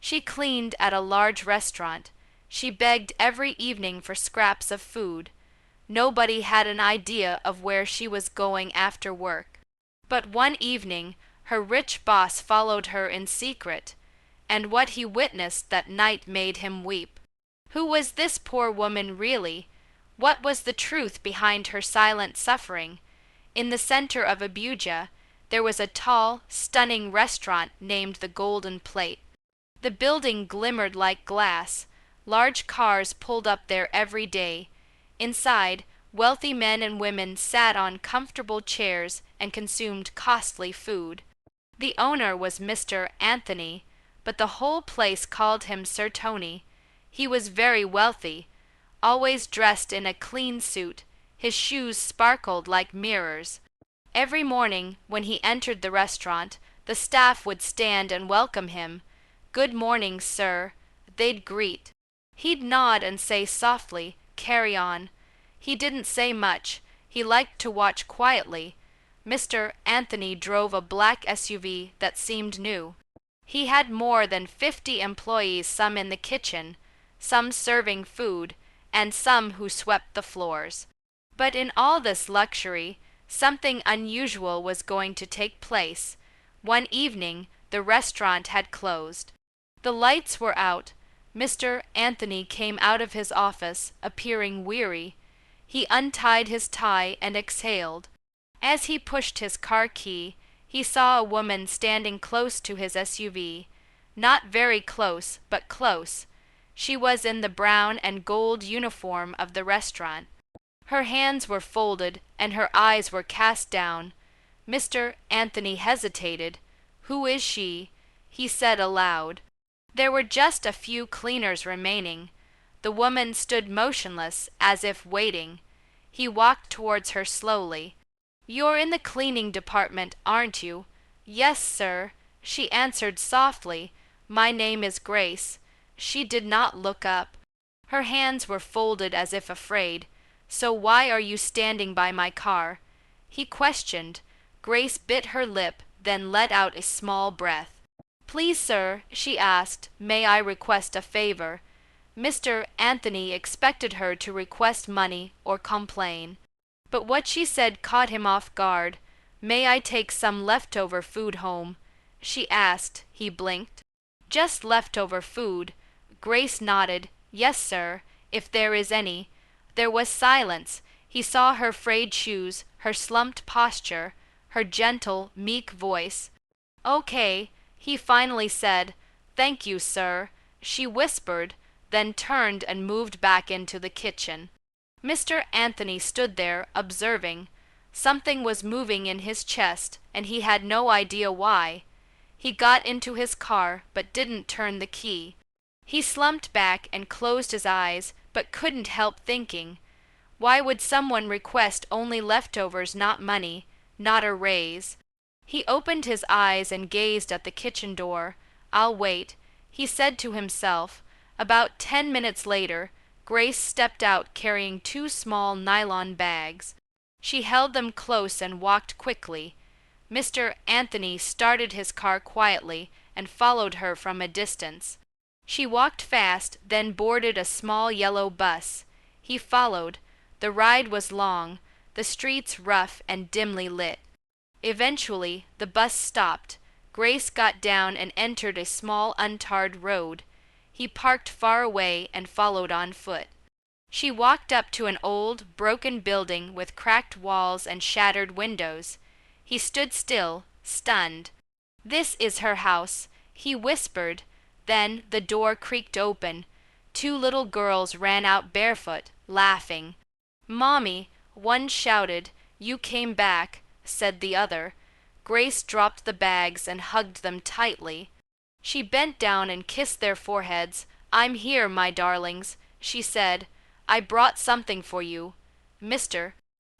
She cleaned at a large restaurant. She begged every evening for scraps of food. Nobody had an idea of where she was going after work. But one evening, her rich boss followed her in secret, and what he witnessed that night made him weep. Who was this poor woman really? What was the truth behind her silent suffering? In the center of Abuja, there was a tall, stunning restaurant named the Golden Plate. The building glimmered like glass. Large cars pulled up there every day. Inside, wealthy men and women sat on comfortable chairs and consumed costly food. The owner was Mr. Anthony, but the whole place called him Sir Tony. He was very wealthy, always dressed in a clean suit. His shoes sparkled like mirrors. Every morning, when he entered the restaurant, the staff would stand and welcome him. "Good morning, sir," they'd greet. He'd nod and say softly, "Carry on." He didn't say much. He liked to watch quietly. Mr. Anthony drove a black SUV that seemed new. He had more than 50 employees, some in the kitchen, some serving food, and some who swept the floors. But in all this luxury, something unusual was going to take place. One evening, the restaurant had closed. The lights were out. Mr. Anthony came out of his office, appearing weary. He untied his tie and exhaled. As he pushed his car key, he saw a woman standing close to his SUV. Not very close, but close. She was in the brown and gold uniform of the restaurant. Her hands were folded and her eyes were cast down. Mr. Anthony hesitated. "Who is she?" he said aloud. There were just a few cleaners remaining. The woman stood motionless, as if waiting. He walked towards her slowly. "You're in the cleaning department, aren't you?" "Yes, sir," she answered softly. "My name is Grace." She did not look up. Her hands were folded as if afraid. "So why are you standing by my car?" he questioned. Grace bit her lip, then let out a small breath. "Please, sir," she asked, "may I request a favor?" Mr. Anthony expected her to request money or complain. But what she said caught him off guard. "May I take some leftover food home?" she asked. He blinked. "Just leftover food." Grace nodded. "Yes, sir, if there is any." There was silence. He saw her frayed shoes, her slumped posture, her gentle, meek voice. "Okay," he finally said. "Thank you, sir," she whispered, then turned and moved back into the kitchen. Mr. Anthony stood there, observing. Something was moving in his chest, and he had no idea why. He got into his car, but didn't turn the key. He slumped back and closed his eyes, but couldn't help thinking. Why would someone request only leftovers, not money, not a raise? He opened his eyes and gazed at the kitchen door. "I'll wait," he said to himself. About 10 minutes later, Grace stepped out carrying 2 small nylon bags. She held them close and walked quickly. Mr. Anthony started his car quietly and followed her from a distance. She walked fast, then boarded a small yellow bus. He followed. The ride was long, the streets rough and dimly lit. Eventually, the bus stopped. Grace got down and entered a small untarred road. He parked far away and followed on foot. She walked up to an old, broken building with cracked walls and shattered windows. He stood still, stunned. "This is her house," he whispered. Then the door creaked open. 2 little girls ran out barefoot, laughing. "Mommy," one shouted. "You came back," said the other. Grace dropped the bags and hugged them tightly. She bent down and kissed their foreheads. "I'm here, my darlings," she said. "I brought something for you." Mr.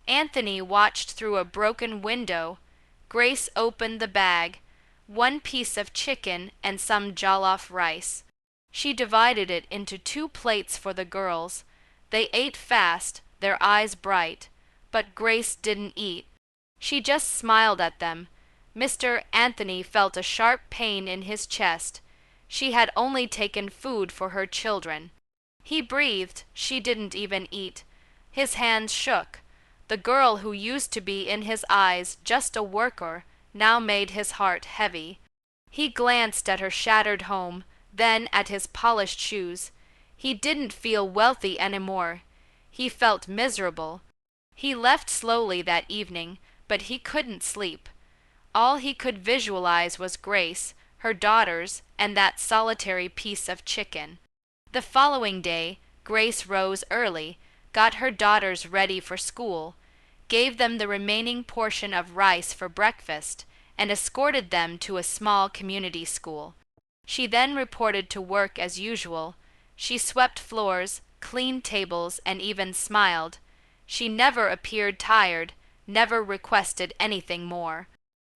Anthony watched through a broken window. Grace opened the bag. 1 piece of chicken and some jollof rice. She divided it into 2 plates for the girls. They ate fast, their eyes bright. But Grace didn't eat. She just smiled at them. Mr. Anthony felt a sharp pain in his chest. She had only taken food for her children. He breathed, she didn't even eat. His hands shook. The girl who used to be in his eyes just a worker now made his heart heavy. He glanced at her shattered home, then at his polished shoes. He didn't feel wealthy anymore. He felt miserable. He left slowly that evening, but he couldn't sleep. All he could visualize was Grace, her daughters, and that solitary piece of chicken. The following day, Grace rose early, got her daughters ready for school, gave them the remaining portion of rice for breakfast, and escorted them to a small community school. She then reported to work as usual. She swept floors, cleaned tables, and even smiled. She never appeared tired, never requested anything more.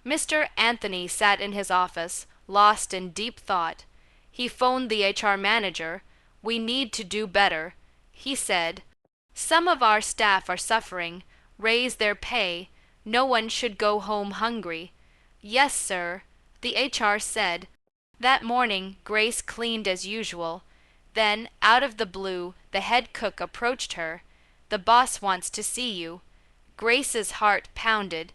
Mr. Anthony sat in his office, lost in deep thought. He phoned the HR manager. "We need to do better," he said. "Some of our staff are suffering. Raise their pay. No one should go home hungry." "Yes, sir," the HR said. That morning, Grace cleaned as usual. Then, out of the blue, the head cook approached her. "The boss wants to see you." Grace's heart pounded.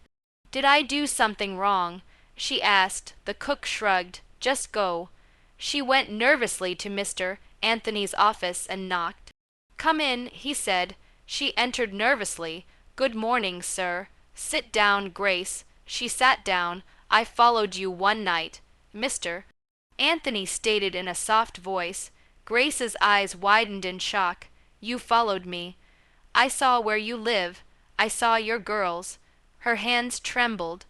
"Did I do something wrong?" she asked. The cook shrugged. "Just go." She went nervously to Mr. Anthony's office and knocked. "Come in," he said. She entered nervously. "Good morning, sir." "Sit down, Grace." She sat down. "I followed you one night." "Mr. Anthony stated in a soft voice. Grace's eyes widened in shock. "You followed me. I saw where you live. I saw your girls." Her hands trembled.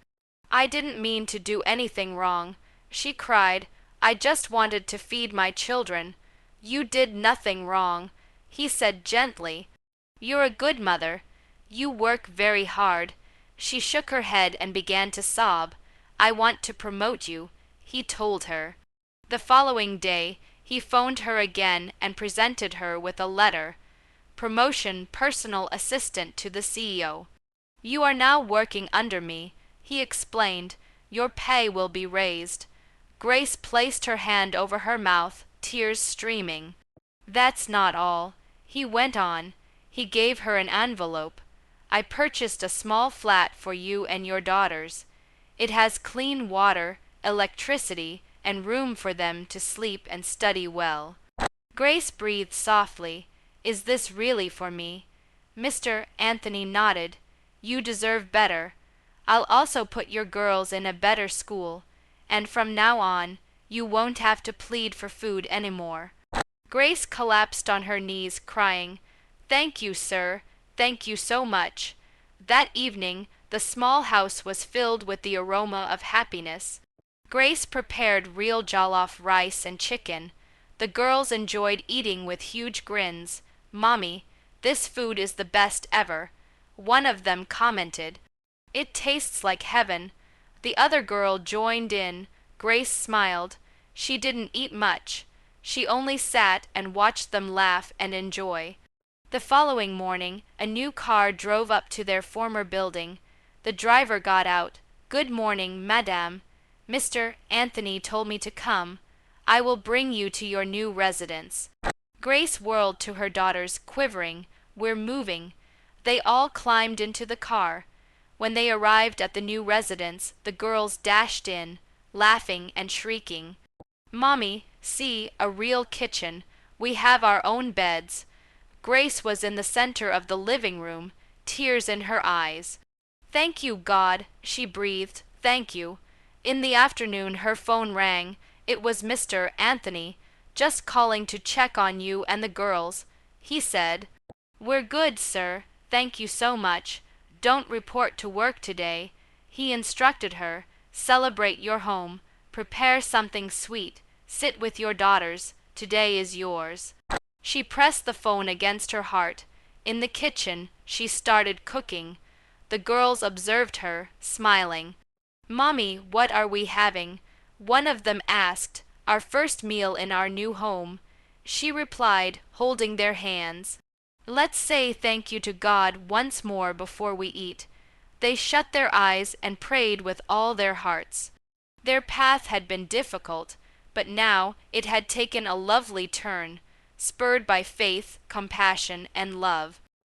"I didn't mean to do anything wrong," she cried. "I just wanted to feed my children." "You did nothing wrong," he said gently. "You're a good mother. You work very hard." She shook her head and began to sob. "I want to promote you," he told her. The following day, he phoned her again and presented her with a letter. Promotion, personal assistant to the CEO. "You are now working under me," he explained. "Your pay will be raised." Grace placed her hand over her mouth, tears streaming. "That's not all," he went on. He gave her an envelope. "I purchased a small flat for you and your daughters. It has clean water, electricity, and room for them to sleep and study well." Grace breathed softly. "Is this really for me?" Mr. Anthony nodded. "You deserve better. I'll also put your girls in a better school, and from now on, you won't have to plead for food anymore." Grace collapsed on her knees, crying, "Thank you, sir. Thank you so much." That evening, the small house was filled with the aroma of happiness. Grace prepared real jollof rice and chicken. The girls enjoyed eating with huge grins. "Mommy, this food is the best ever," one of them commented. "It tastes like heaven." The other girl joined in. Grace smiled. She didn't eat much. She only sat and watched them laugh and enjoy. The following morning, a new car drove up to their former building. The driver got out. "Good morning, madame. Mr. Anthony told me to come. I will bring you to your new residence." Grace whirled to her daughters, quivering. "We're moving." They all climbed into the car. When they arrived at the new residence, the girls dashed in, laughing and shrieking. "Mommy, see, a real kitchen. We have our own beds." Grace was in the center of the living room, tears in her eyes. "Thank you, God," she breathed. "Thank you." In the afternoon, her phone rang. It was Mr. Anthony, "Just calling to check on you and the girls." He said, "We're good, sir. Thank you so much. Don't report to work today." He instructed her, "Celebrate your home. Prepare something sweet. Sit with your daughters. Today is yours." She pressed the phone against her heart. In the kitchen, she started cooking. The girls observed her, smiling. "Mommy, what are we having?" one of them asked. "Our first meal in our new home." She replied, holding their hands. "Let's say thank you to God once more before we eat." They shut their eyes and prayed with all their hearts. Their path had been difficult, but now it had taken a lovely turn, spurred by faith, compassion, and love.